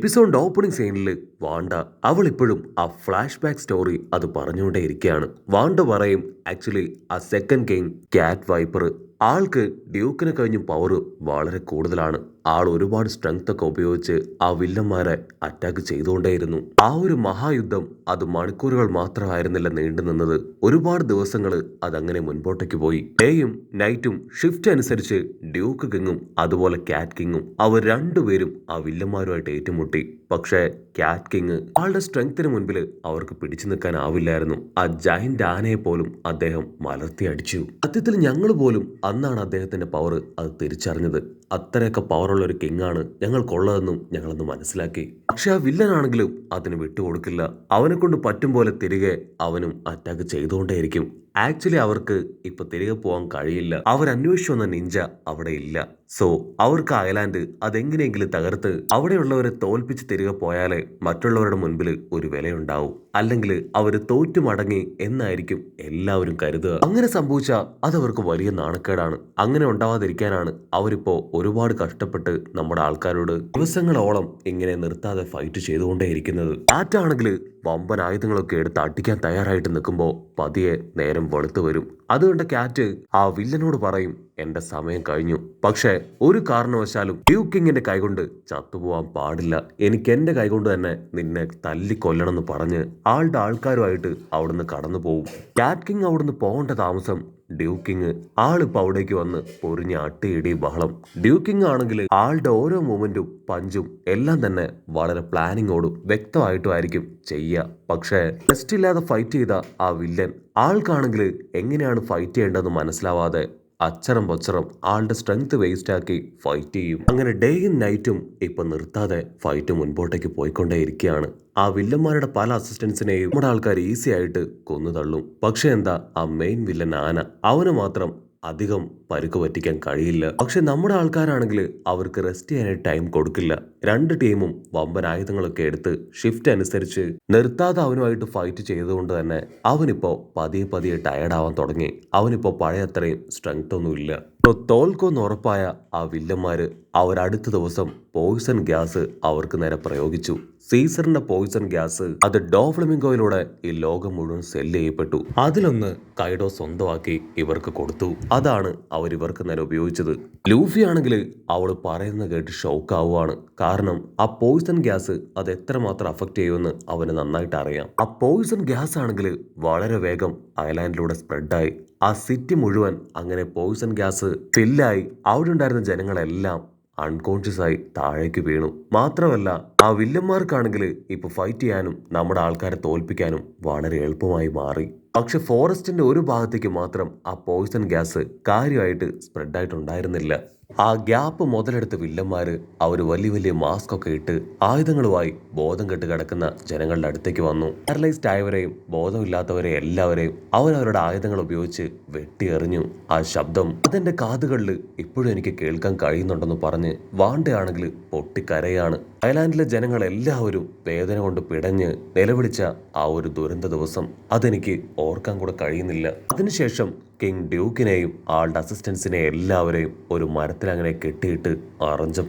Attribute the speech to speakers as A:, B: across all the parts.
A: എപ്പിസോഡിന്റെ opening സീനിൽ വാണ്ട അവൾ ഇപ്പോഴും ആ ഫ്ലാഷ് ബാക്ക് സ്റ്റോറി അത് പറഞ്ഞുകൊണ്ടേയിരിക്കുകയാണ്. വാണ്ട പറയും ആക്ച്വലി ആ സെക്കൻഡ് കിങ് ക്യാറ്റ് വൈപ്പർ ആൾക്ക് ഡ്യൂക്കിനെ കഴിഞ്ഞും പവർ വളരെ കൂടുതലാണ്. ആൾ ഒരുപാട് സ്ട്രെങ്ത് ഒക്കെ ഉപയോഗിച്ച് ആ വില്ലന്മാരെ അറ്റാക്ക് ചെയ്തുകൊണ്ടേയിരുന്നു. ആ ഒരു മഹായുദ്ധം അത് മണിക്കൂറുകൾ മാത്രമായിരുന്നില്ല നീണ്ടു നിന്നത്, ഒരുപാട് ദിവസങ്ങൾ അതങ്ങനെ മുൻപോട്ടേക്ക് പോയി. ഡേയും നൈറ്റും ഷിഫ്റ്റ് അനുസരിച്ച് ഡ്യൂക്ക് കിങ്ങും അതുപോലെ ക്യാറ്റ് കിങ്ങും അവർ രണ്ടുപേരും ആ വില്ലന്മാരുമായിട്ട് ഏറ്റുമുട്ടി. പക്ഷേ ക്യാറ്റ് കിങ് ആളുടെ സ്ട്രെങ്ത്തിന് മുൻപിൽ അവർക്ക് പിടിച്ചു നിൽക്കാനാവില്ലായിരുന്നു. ആ ജയന്റ് ആനയെ പോലും അദ്ദേഹം മലർത്തി അടിച്ചു. സത്യത്തിൽ ഞങ്ങൾ പോലും അന്നാണ് അദ്ദേഹത്തിന്റെ പവർ അത് തിരിച്ചറിഞ്ഞത്. അത്രയൊക്കെ പവറുള്ള ഒരു കിങ് ആണ് ഞങ്ങൾക്കുള്ളതെന്നും ഞങ്ങളന്ന് മനസ്സിലാക്കി. പക്ഷെ ആ വില്ലനാണെങ്കിലും അതിന് വിട്ടുകൊടുക്കില്ല. അവനെ കൊണ്ട് പറ്റും പോലെ തിരികെ അവനും അറ്റാക്ക് ചെയ്തുകൊണ്ടേയിരിക്കും. ആക്ച്വലി അവർക്ക് ഇപ്പൊ തിരികെ പോകാൻ കഴിയില്ല. അവർ അന്വേഷിച്ചു വന്ന നിഞ്ച അവിടെ ഇല്ല. സോ അവർക്ക് അയലാൻഡ് അതെങ്ങനെയെങ്കിലും തകർത്ത് അവിടെയുള്ളവരെ തോൽപ്പിച്ച് തിരികെ പോയാലേ മറ്റുള്ളവരുടെ മുൻപിൽ ഒരു വിലയുണ്ടാവും. അല്ലെങ്കിൽ അവർ തോറ്റു മടങ്ങി എന്നായിരിക്കും എല്ലാവരും കരുതുക. അങ്ങനെ സംഭവിച്ചാൽ അതവർക്ക് വലിയ നാണക്കേടാണ്. അങ്ങനെ ഉണ്ടാവാതിരിക്കാനാണ് അവരിപ്പോ ഒരുപാട് കഷ്ടപ്പെട്ട് നമ്മുടെ ആൾക്കാരോട് ദിവസങ്ങളോളം ഇങ്ങനെ നിർത്താതെ ഫൈറ്റ് ചെയ്തുകൊണ്ടേയിരിക്കുന്നത്. ആറ്റാണെങ്കിൽ വമ്പൻ ആയുധങ്ങളൊക്കെ എടുത്ത് അടിക്കാൻ തയ്യാറായിട്ട് നിൽക്കുമ്പോൾ പതിയെ നേരം വെളുത്തു വരും. അതുകൊണ്ട് ക്യാറ്റ് ആ വില്ലനോട് പറയും, എന്റെ സമയം കഴിഞ്ഞു. പക്ഷേ ഒരു കാരണവശാലും ഡ്യൂക്കിങ്ങിന്റെ കൈകൊണ്ട് ചത്തുപോവാൻ പാടില്ല. എനിക്ക് എന്റെ കൈകൊണ്ട് തന്നെ നിന്നെ തല്ലിക്കൊല്ലണം എന്ന് പറഞ്ഞ് ആളുടെ ആൾക്കാരുമായിട്ട് അവിടുന്ന് കടന്നു പോകും. ക്യാറ്റ് കിങ് അവിടുന്ന് പോകേണ്ട താമസം ഡ്യൂക്കിങ് ആളിപ്പോ അവിടേക്ക് വന്ന് പൊരിഞ്ഞ അട്ടിയിടി ബഹളം. ഡ്യൂക്കിങ് ആണെങ്കിൽ ആളുടെ ഓരോ മൂവ്മെന്റും പഞ്ചും എല്ലാം തന്നെ വളരെ പ്ലാനിങ്ങോടും വ്യക്തമായിട്ടും ആയിരിക്കും ചെയ്യുക. പക്ഷേ ടെസ്റ്റ് ഇല്ലാതെ ഫൈറ്റ് ചെയ്ത ആ വില്ലൻ ആൾക്കാണെങ്കിൽ എങ്ങനെയാണ് ഫൈറ്റ് ചെയ്യേണ്ടതെന്ന് മനസ്സിലാവാതെ അച്ചറം പൊച്ചറം ആളുടെ സ്ട്രെങ്ത് വേസ്റ്റ് ആക്കി ഫൈറ്റ് ചെയ്യും. അങ്ങനെ ഡേയും നൈറ്റും ഇപ്പൊ നിർത്താതെ ഫൈറ്റ് മുൻപോട്ടേക്ക് പോയിക്കൊണ്ടേയിരിക്കുകയാണ്. ആ വില്ലന്മാരുടെ പല അസിസ്റ്റൻസിനെയും നമ്മുടെ ആൾക്കാർ ഈസി ആയിട്ട് കൊന്നു തള്ളും. പക്ഷെ എന്താ, ആ മെയിൻ വില്ലൻ ആന, അവന് മാത്രം അധികം പരുക്ക് പറ്റിക്കാൻ കഴിയില്ല. പക്ഷെ നമ്മുടെ ആൾക്കാരാണെങ്കിൽ അവർക്ക് റെസ്റ്റ് ചെയ്യാനായിട്ട് ടൈം കൊടുക്കില്ല. രണ്ട് ടീമും വമ്പൻ ആയുധങ്ങളൊക്കെ എടുത്ത് ഷിഫ്റ്റ് അനുസരിച്ച് നിർത്താതെ അവനുമായിട്ട് ഫൈറ്റ് ചെയ്തുകൊണ്ട് തന്നെ അവനിപ്പോ പതിയെ പതിയെ ടയർഡ് ആവാൻ തുടങ്ങി. അവനിപ്പോ പഴയ അത്രയും സ്ട്രെങ്ത് ഒന്നും ഇല്ല. തോൽക്കൊന്ന് ഉറപ്പായ ആ വില്ലന്മാര് അവരടുത്ത ദിവസം പോയിസൺ ഗ്യാസ് അവർക്ക് നേരെ പ്രയോഗിച്ചു. സീസറിന്റെ പോയിസൺ ഗ്യാസ് അത് ഡോഫ്ലമിംഗോയിലൂടെ ഈ ലോകം മുഴുവൻ സെല്ല് ചെയ്യപ്പെട്ടു. അതിലൊന്ന് കൈഡോ സ്വന്തമാക്കി ഇവർക്ക് കൊടുത്തു. അതാണ് അവരിവർക്ക് നേരെ ഉപയോഗിച്ചത്. ലൂഫി ആണെങ്കിൽ അവള് പറയുന്നത് കേട്ട് ഷോക്ക് ആവുകയാണ്. കാരണം ആ പോയിസൺ ഗ്യാസ് അത് എത്രമാത്രം അഫക്റ്റ് ചെയ്യുമെന്ന് അവന് നന്നായിട്ട് അറിയാം. ആ പോയിസൺ ഗ്യാസ് ആണെങ്കിൽ വളരെ വേഗം അയലാൻഡിലൂടെ സ്പ്രെഡായി. ആ സിറ്റി മുഴുവൻ അങ്ങനെ പോയിസൺ ഗ്യാസ് ഫില്ലായി. അവിടെ ഉണ്ടായിരുന്ന ജനങ്ങളെല്ലാം അൺകോൺഷ്യസ് ആയി താഴേക്ക് വീണു. മാത്രമല്ല ആ വില്ലന്മാർക്കാണെങ്കിൽ ഇപ്പൊ ഫൈറ്റ് ചെയ്യാനും നമ്മുടെ ആൾക്കാരെ തോൽപ്പിക്കാനും വളരെ എളുപ്പമായി മാറി. പക്ഷെ ഫോറസ്റ്റിന്റെ ഒരു ഭാഗത്തേക്ക് മാത്രം ആ പോയിസൺ ഗ്യാസ് കാര്യമായിട്ട് സ്പ്രെഡ് ആയിട്ടുണ്ടായിരുന്നില്ല. ആ ഗ്യാപ്പ് മുതലെടുത്ത വില്ലന്മാര് അവര് വലിയ വലിയ മാസ്ക് ഒക്കെ ഇട്ട് ആയുധങ്ങളുമായി ബോധം കെട്ട് കിടക്കുന്ന ജനങ്ങളുടെ അടുത്തേക്ക് വന്നു. പാരലൈസ്ഡ് ആയവരെയും ബോധമില്ലാത്തവരെയും എല്ലാവരെയും അവരവരുടെ ആയുധങ്ങൾ ഉപയോഗിച്ച് വെട്ടിയെറിഞ്ഞു. ആ ശബ്ദം അതെന്റെ കാതുകളിൽ ഇപ്പോഴും എനിക്ക് കേൾക്കാൻ കഴിയുന്നുണ്ടെന്ന് പറഞ്ഞ് വാണ്ടയാണെങ്കിൽ പൊട്ടിക്കരയാണ്. അയലാൻഡിലെ ജനങ്ങൾ എല്ലാവരും വേദന കൊണ്ട് പിടഞ്ഞ് നിലവിളിച്ച ആ ഒരു ദുരന്ത ദിവസം അതെനിക്ക് ഓർക്കാൻ കൂടെ കഴിയുന്നില്ല. അതിനുശേഷം കിങ് ഡ്യൂക്കിനെയും ആളുടെ അസിസ്റ്റൻസിനെ എല്ലാവരെയും ഒരു മരത്തിൽ അങ്ങനെ കെട്ടിയിട്ട്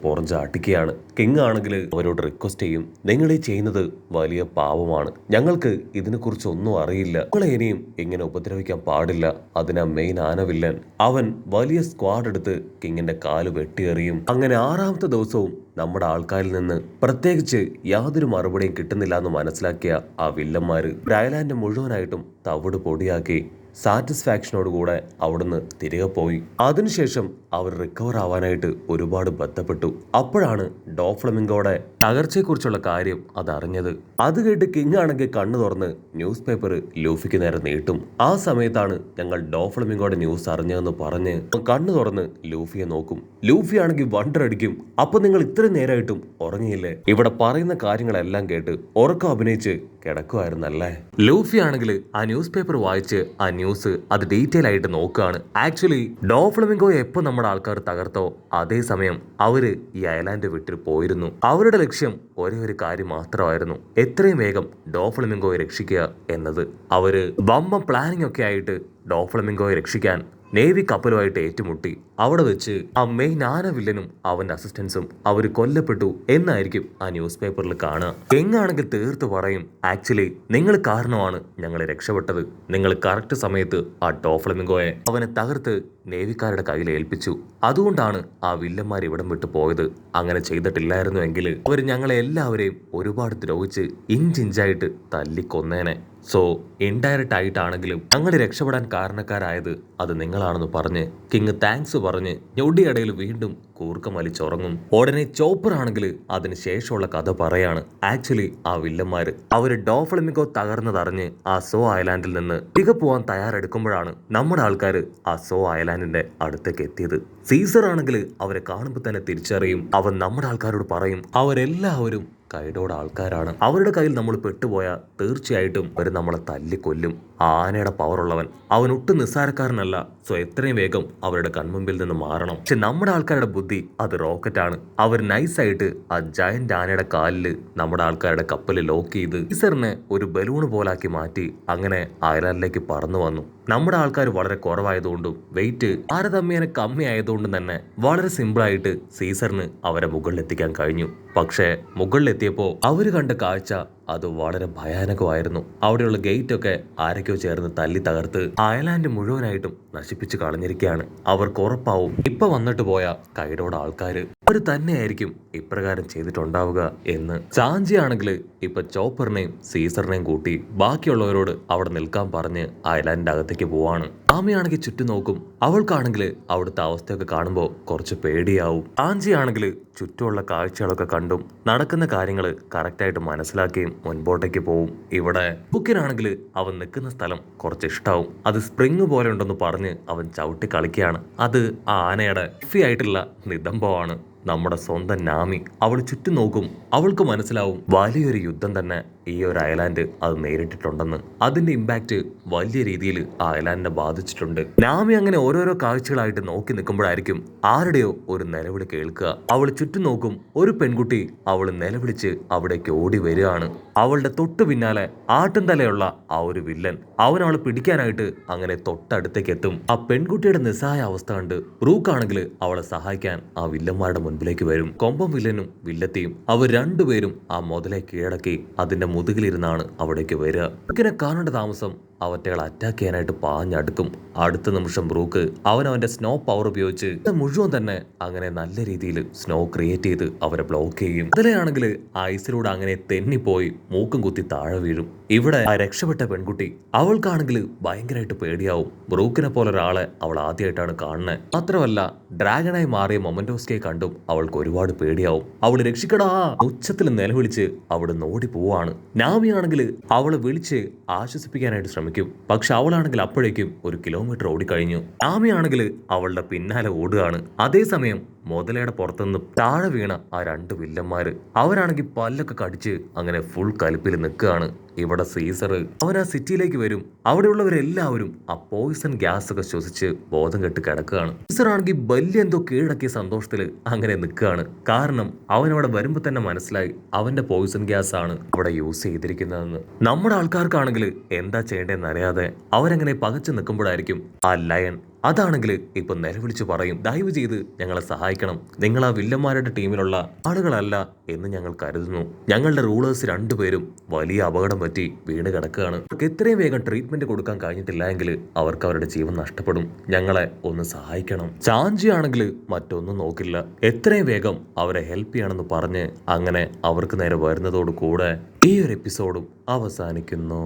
A: പൊറഞ്ച അടിക്കുകയാണ്. കിങ് ആണെങ്കിൽ അവരോട് റിക്വസ്റ്റ് ചെയ്യും, നിങ്ങൾ ഈ ചെയ്യുന്നത് വലിയ പാവമാണ്, ഞങ്ങൾക്ക് ഇതിനെക്കുറിച്ച് ഒന്നും അറിയില്ല, നിങ്ങളെ ഇനിയും ഇങ്ങനെ ഉപദ്രവിക്കാൻ പാടില്ല. അതിനാ മെയിൻ ആനവില്ലൻ അവൻ വലിയ സ്ക്വാഡ് എടുത്ത് കിങ്ങിന്റെ കാല് വെട്ടിയെറിയും. അങ്ങനെ 6ാമത്തെ ദിവസവും നമ്മുടെ ആൾക്കാരിൽ നിന്ന് പ്രത്യേകിച്ച് യാതൊരു മറുപടിയും കിട്ടുന്നില്ല എന്ന് മനസ്സിലാക്കിയ ആ വില്ലന്മാര് ഐലാൻഡ് മുഴുവനായിട്ടും തവിട് പൊടിയാക്കി സാറ്റിസ്ഫാക്ഷനോടുകൂടെ അവിടുന്ന് തിരികെ പോയി. അതിനുശേഷം അവർ റിക്കവർ ആവാനായിട്ട് ഒരുപാട് ബന്ധപ്പെട്ടു. അപ്പോഴാണ് ഡോഫ്ലമിംഗോയുടെ തകർച്ചയെക്കുറിച്ചുള്ള കാര്യം അതറിഞ്ഞത്. അത് കേട്ട് കിങ് ആണെങ്കിൽ കണ്ണു തുറന്ന് ന്യൂസ് പേപ്പർ ലൂഫിക്ക് നേരെ നീട്ടും. ആ സമയത്താണ് ഞങ്ങൾ ഡോഫ്ലമിംഗോയുടെ ന്യൂസ് അറിഞ്ഞതെന്ന് പറഞ്ഞ് കണ്ണു തുറന്ന് ലൂഫിയെ നോക്കും. ലൂഫി ആണെങ്കിൽ വണ്ടറടിക്കും, അപ്പൊ നിങ്ങൾ ഇത്രയും നേരമായിട്ടും ഉറങ്ങിയില്ലേ? ഇവിടെ പറയുന്ന കാര്യങ്ങളെല്ലാം കേട്ട് ഉറക്കം അഭിനയിച്ച് കിടക്കുമായിരുന്നല്ലേ? ലൂഫി ആണെങ്കിൽ ആ ന്യൂസ് പേപ്പർ വായിച്ച് ആ ന്യൂസ് അത് ഡീറ്റെയിൽ ആയിട്ട് നോക്കുകയാണ്. ആക്ച്വലി ഡോഫ്ലമിംഗോയെ എപ്പോ നമ്മുടെ ആൾക്കാർ തകർത്തോ അതേസമയം അവര് ഈ അയലാൻഡ് വിട്ടിൽ പോയിരുന്നു. അവരുടെ ലക്ഷ്യം ഒരേ ഒരു കാര്യം മാത്രമായിരുന്നു, എത്രയും വേഗം ഡോഫ്ലമിംഗോയെ രക്ഷിക്കുക എന്നത്. അവര് വമ്പം പ്ലാനിങ് ഒക്കെ ആയിട്ട് ഡോഫ്ലമിംഗോയെ രക്ഷിക്കാൻ നേവി കപ്പലുമായിട്ട് ഏറ്റുമുട്ടി അവിടെ വെച്ച് ആ മെയിൻ ആന വില്ലനും അവന്റെ അസിസ്റ്റൻസും അവർ കൊല്ലപ്പെട്ടു എന്നായിരിക്കും ആ ന്യൂസ് പേപ്പറിൽ കാണുക. എങ്ങാണെങ്കിൽ തീർത്ത് പറയും, ആക്ച്വലി നിങ്ങൾ കാരണമാണ് ഞങ്ങൾ രക്ഷപ്പെട്ടത്. നിങ്ങൾ കറക്റ്റ് സമയത്ത് ആ ഡോഫ്ലമിംഗോയെ അവനെ തകർത്ത് നേവിക്കാരുടെ കയ്യിൽ ഏൽപ്പിച്ചു. അതുകൊണ്ടാണ് ആ വില്ലന്മാർ ഇവിടം വിട്ടു പോയത്. അങ്ങനെ ചെയ്തിട്ടില്ലായിരുന്നുവെങ്കിൽ അവർ ഞങ്ങളെ എല്ലാവരെയും ഒരുപാട് ദ്രോഹിച്ച് ഇഞ്ചിഞ്ചായിട്ട് തല്ലിക്കൊന്നേനെ. സോ ഇൻഡയറക്റ്റ് ആയിട്ടാണെങ്കിലും ഞങ്ങൾ രക്ഷപ്പെടാൻ കാരണക്കാരായത് അത് നിങ്ങളാണെന്ന് പറഞ്ഞ് കിങ് താങ്ക്സ് പറഞ്ഞ് ഞൊടിയിടയിൽ വീണ്ടും കൂർക്കം വലിച്ചുറങ്ങും. ഉടനെ ചോപ്പർ ആണെങ്കിൽ അതിന് ശേഷമുള്ള കഥ പറയാണ്. ആക്ച്വലി ആ വില്ലന്മാര് അവര് ഡോഫ്ലമിംഗോ തകർന്നതറിഞ്ഞ് ആ സോ ഐലാൻഡിൽ നിന്ന് തിരികെ പോവാൻ തയ്യാറെടുക്കുമ്പോഴാണ് നമ്മുടെ ആൾക്കാർ ആ സോ ഐലാൻഡിന്റെ അടുത്തേക്ക് എത്തിയത്. സീസർ ആണെങ്കിൽ അവരെ കാണുമ്പോൾ തന്നെ തിരിച്ചറിയും. അവൻ നമ്മുടെ ആൾക്കാരോട് പറയും അവരെല്ലാവരും കൈഡോടെ ആൾക്കാരാണ്. അവരുടെ കയ്യിൽ നമ്മൾ പെട്ടുപോയാൽ തീർച്ചയായിട്ടും അവർ നമ്മളെ തല്ലിക്കൊല്ലും. ആനയുടെ പവറുള്ളവൻ, അവൻ ഒട്ടും നിസ്സാരക്കാരനല്ല. സോ എത്രയും വേഗം അവരുടെ കൺമുമ്പിൽ നിന്ന് മാറണം. പക്ഷെ നമ്മുടെ ആൾക്കാരുടെ ബുദ്ധി അത് റോക്കറ്റാണ്. അവർ നൈസായിട്ട് ആ ജയന്റ് ആനയുടെ കാലില് നമ്മുടെ ആൾക്കാരുടെ കപ്പൽ ലോക്ക് ചെയ്ത് സീസറിനെ ഒരു ബലൂൺ പോലാക്കി മാറ്റി അങ്ങനെ ഐലാൻഡിലേക്ക് പറന്നു വന്നു. നമ്മുടെ ആൾക്കാർ വളരെ കുറവായതുകൊണ്ടും വെയിറ്റ് താരതമ്യേന കമ്മി ആയതുകൊണ്ടും തന്നെ വളരെ സിമ്പിളായിട്ട് സീസറിന് അവരെ മുകളിലെത്തിക്കാൻ കഴിഞ്ഞു. പക്ഷേ മുകളിലെത്തിയപ്പോൾ അവർ കണ്ട കാഴ്ച അത് വളരെ ഭയാനകമായിരുന്നു. അവിടെയുള്ള ഗേറ്റ് ഒക്കെ ആരൊക്കെയോ ചേർന്ന് തല്ലി തകർത്ത് അയർലാൻഡ് മുഴുവനായിട്ടും നശിപ്പിച്ചു കളഞ്ഞിരിക്കുകയാണ്. അവർക്ക് ഉറപ്പാവും ഇപ്പൊ വന്നിട്ട് പോയ കൈഡോടെ ആൾക്കാര് അവർ തന്നെയായിരിക്കും ഇപ്രകാരം ചെയ്തിട്ടുണ്ടാവുക എന്ന്. ചാഞ്ചിയാണെങ്കിൽ ഇപ്പൊ ചോപ്പറിനെയും സീസറിനെയും കൂട്ടി ബാക്കിയുള്ളവരോട് അവിടെ നിൽക്കാൻ പറഞ്ഞ് അയർലാൻഡിന്റെ അകത്തേക്ക് പോവാണ്. ആമയാണെങ്കിൽ ചുറ്റും നോക്കും. അവൾക്കാണെങ്കിൽ അവിടുത്തെ അവസ്ഥയൊക്കെ കാണുമ്പോൾ കുറച്ച് പേടിയാവും. ചാഞ്ചിയാണെങ്കിൽ ചുറ്റുമുള്ള കാഴ്ചകളൊക്കെ കണ്ടും നടക്കുന്ന കാര്യങ്ങൾ കറക്റ്റായിട്ട് മനസ്സിലാക്കുകയും മുൻപോട്ടേക്ക് പോവും. ഇവിടെ ബുക്കിനാണെങ്കിൽ അവൻ നിൽക്കുന്ന സ്ഥലം കുറച്ച് ഇഷ്ടാവും. അത് സ്പ്രിങ് പോലെ ഉണ്ടെന്ന് പറഞ്ഞ് അവൻ ചവിട്ടി കളിക്കുകയാണ്. അത് ആ ആനയുടെ ആയിട്ടുള്ള നിതംബമാണ്. നമ്മുടെ സ്വന്തം നാമി. അവൾ ചുറ്റും നോക്കും. അവൾക്ക് മനസ്സിലാവും വലിയൊരു യുദ്ധം തന്നെ ഈ ഒരു അയലാൻഡ് അത് നേരിട്ടിട്ടുണ്ടെന്ന്. അതിന്റെ ഇമ്പാക്ട് വലിയ രീതിയിൽ ആ അയലാൻഡിനെ ബാധിച്ചിട്ടുണ്ട്. നാമി അങ്ങനെ ഓരോരോ കാഴ്ചകളായിട്ട് നോക്കി നിൽക്കുമ്പോഴായിരിക്കും ആരുടെയോ ഒരു നിലവിളി കേൾക്കുക. അവൾ ചുറ്റും നോക്കും. ഒരു പെൺകുട്ടി അവൾ നിലവിളിച്ച് അവിടേക്ക് ഓടി വരികയാണ്. അവളുടെ തൊട്ടു പിന്നാലെ ആട്ടും തലയുള്ള ആ ഒരു വില്ലൻ. അവൻ അവളെ പിടിക്കാനായിട്ട് അങ്ങനെ തൊട്ടടുത്തേക്ക് എത്തും. ആ പെൺകുട്ടിയുടെ നിസ്സഹായ അവസ്ഥ കണ്ട് ബ്രൂക്കാണെങ്കിൽ അവളെ സഹായിക്കാൻ ആ വില്ലന്മാരുടെ മുൻപിലേക്ക് വരും. കൊമ്പം വില്ലനും വില്ലത്തെയും അവർ രണ്ടുപേരും ആ മുതലെ കീഴടക്കി അതിന്റെ മുതുകിലിരുന്നാണ് അവിടേക്ക് വരിക. ബ്രൂക്കിനെ കാണേണ്ട താമസം അവറ്റകൾ അറ്റാക്ക് ചെയ്യാനായിട്ട് പാഞ്ഞടുക്കും. അടുത്ത നിമിഷം ബ്രൂക്ക് അവന്റെ സ്നോ പവർ ഉപയോഗിച്ച് മുഴുവൻ തന്നെ അങ്ങനെ നല്ല രീതിയിൽ സ്നോ ക്രിയേറ്റ് ചെയ്ത് അവരെ ബ്ലോക്ക് ചെയ്യും. അതിലെയാണെങ്കിൽ ഐസിലൂടെ അങ്ങനെ തെന്നിപ്പോയി മൂക്കും കുത്തി താഴെ വീഴും. ഇവിടെ ആ രക്ഷപ്പെട്ട പെൺകുട്ടി അവൾക്കാണെങ്കിൽ ഭയങ്കരമായിട്ട് പേടിയാവും. ബ്രൂക്കിനെ പോലെ ഒരാളെ അവൾ ആദ്യമായിട്ടാണ് കാണുന്നത്. മാത്രമല്ല ഡ്രാഗണായി മാറിയ മൊമന്റോസ്കയെ കണ്ടും അവൾക്ക് ഒരുപാട് പേടിയാവും. അവൾ രക്ഷിക്കടാ ഉച്ചത്തിൽ നിലവിളിച്ച് അവിടെ ഓടി പോവാണ്. നാമിയാണെങ്കിൽ അവളെ വിളിച്ച് ആശ്വസിപ്പിക്കാനായിട്ട് ശ്രമിക്കും. പക്ഷെ അവളാണെങ്കിൽ അപ്പോഴേക്കും 1 കിലോമീറ്റർ ഓടിക്കഴിഞ്ഞു. നാമിയാണെങ്കിൽ അവളുടെ പിന്നാലെ ഓടുകയാണ്. അതേസമയം മുതലയുടെ പുറത്തുനിന്ന് താഴെ വീണ ആ 2 വില്ലന്മാര് അവരാണെങ്കിൽ പല്ലൊക്കെ കടിച്ച് അങ്ങനെ ഫുൾ കലിപ്പിൽ നിൽക്കുകയാണ്. ഇവിടെ സീസർ അവൻ ആ സിറ്റിയിലേക്ക് വരും. അവിടെയുള്ളവരെല്ലാവരും ആ പോയിസൺ ഗ്യാസ് ഒക്കെ ശ്വസിച്ച് ബോധം കെട്ട് കിടക്കുകയാണ്. സീസർ ആണെങ്കിൽ വലിയ എന്തോ കീഴടക്കിയ സന്തോഷത്തില് അങ്ങനെ നിൽക്കുകയാണ്. കാരണം അവനവിടെ വരുമ്പോ തന്നെ മനസ്സിലായി അവന്റെ പോയിസൺ ഗ്യാസ് ആണ് അവിടെ യൂസ് ചെയ്തിരിക്കുന്നതെന്ന്. നമ്മുടെ ആൾക്കാർക്കാണെങ്കിൽ എന്താ ചെയ്യേണ്ടതെന്ന് അറിയാതെ അവരങ്ങനെ പകച്ചു നിൽക്കുമ്പോഴായിരിക്കും ആ ലയൺ അതാണെങ്കിൽ ഇപ്പൊ നിലവിളിച്ച് പറയും, ദയവ് ചെയ്ത് ഞങ്ങളെ സഹായിക്കണം. നിങ്ങൾ ആ വില്ലന്മാരുടെ ടീമിലുള്ള ആളുകളല്ല എന്ന് ഞങ്ങൾ കരുതുന്നു. ഞങ്ങളുടെ റൂളേഴ്സ് 2 പേരും വലിയ അപകടം പറ്റി വീണ് കിടക്കുകയാണ്. അവർക്ക് എത്രയും വേഗം ട്രീറ്റ്മെന്റ് കൊടുക്കാൻ കഴിഞ്ഞിട്ടില്ല എങ്കിൽ അവർക്ക് അവരുടെ ജീവൻ നഷ്ടപ്പെടും. ഞങ്ങളെ ഒന്ന് സഹായിക്കണം. ചാഞ്ചിയാണെങ്കിൽ മറ്റൊന്നും നോക്കില്ല. എത്രയും വേഗം അവരെ ഹെൽപ്പ് ചെയ്യണമെന്ന് പറഞ്ഞ് അങ്ങനെ അവർക്ക് നേരെ വരുന്നതോട് കൂടെ ഈ ഒരു എപ്പിസോഡും അവസാനിക്കുന്നു.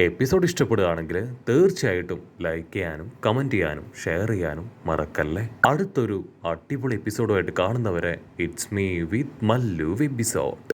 A: എപ്പിസോഡ് ഇഷ്ടപ്പെടുകയാണെങ്കിൽ തീർച്ചയായിട്ടും ലൈക്ക് ചെയ്യാനും കമന്റ് ചെയ്യാനും ഷെയർ ചെയ്യാനും മറക്കല്ലേ. അടുത്തൊരു അടിപൊളി എപ്പിസോഡുമായിട്ട് കാണുന്നവരെ it's me with Mallu episode.